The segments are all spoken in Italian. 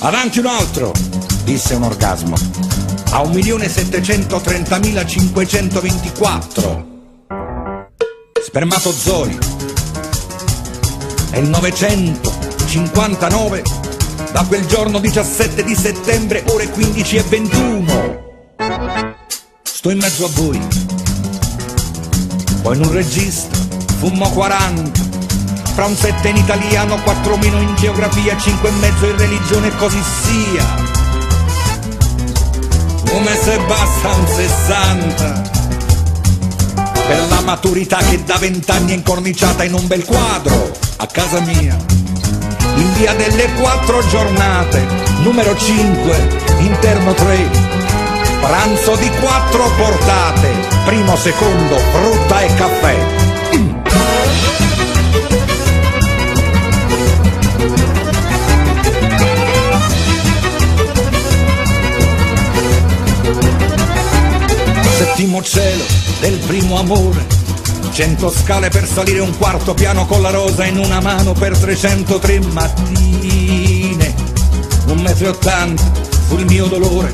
Avanti un altro, disse un orgasmo. A 1.730.524 spermatozoi. È il 959 da quel giorno 17 di settembre, ore 15:21. Sto in mezzo a voi, poi in un registro, fummo 40, fra un 7 in italiano, 4 meno in geografia, 5 e mezzo in religione e così sia. Come se basta un 60 per la maturità che da 20 anni è incorniciata in un bel quadro a casa mia, in via delle 4 giornate, numero 5, interno 3, pranzo di 4 portate, primo, secondo, frutta e caffè. Settimo cielo del primo amore, 100 scale per salire un quarto piano con la rosa in una mano per 303 mattine, 1,80 m sul mio dolore,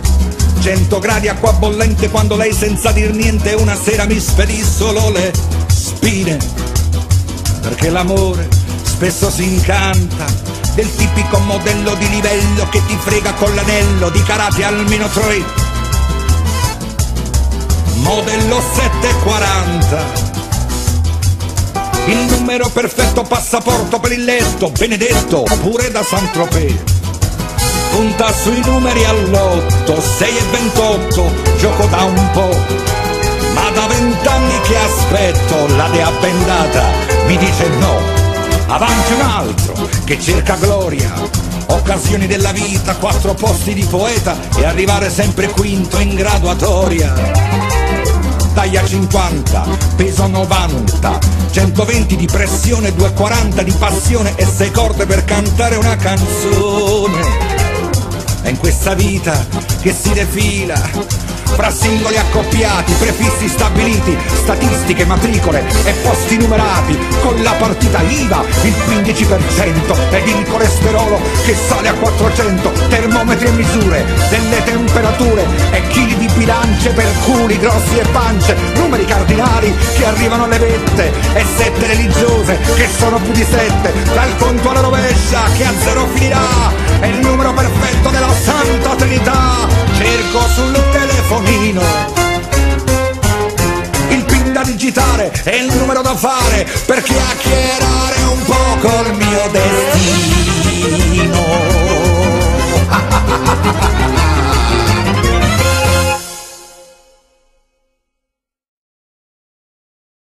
100 gradi acqua bollente quando lei senza dir niente una sera mi spedì solo le spine, perché l'amore spesso si incanta del tipico modello di livello che ti frega con l'anello di karate almeno 3, modello 740, il numero perfetto passaporto per il letto, benedetto pure da Saint-Tropez. Punta sui numeri all'8, 6 e 28, gioco da un po', ma da 20 anni che aspetto, la dea bendata mi dice no. Avanti un altro che cerca gloria, occasioni della vita, 4 posti di poeta e arrivare sempre quinto in graduatoria. Taglia 50, peso 90, 120 di pressione, 240 di passione e 6 corde per cantare una canzone. È in questa vita che si defila fra singoli accoppiati, prefissi stabiliti, statistiche, matricole e posti numerati, con la partita IVA, il 15% ed il colesterolo che sale a 400, termometri e misure delle temperature e chili di bilance per culi grossi e pance, numeri cardinali che arrivano alle vette e 7 religiose che sono più di 7, dal conto alla rovescia che a 0 finirà, è il numero perfetto della Santa Trinità. Cerco sul telefonino il PIN da digitare e il numero da fare per chiacchierare un po' col mio destino.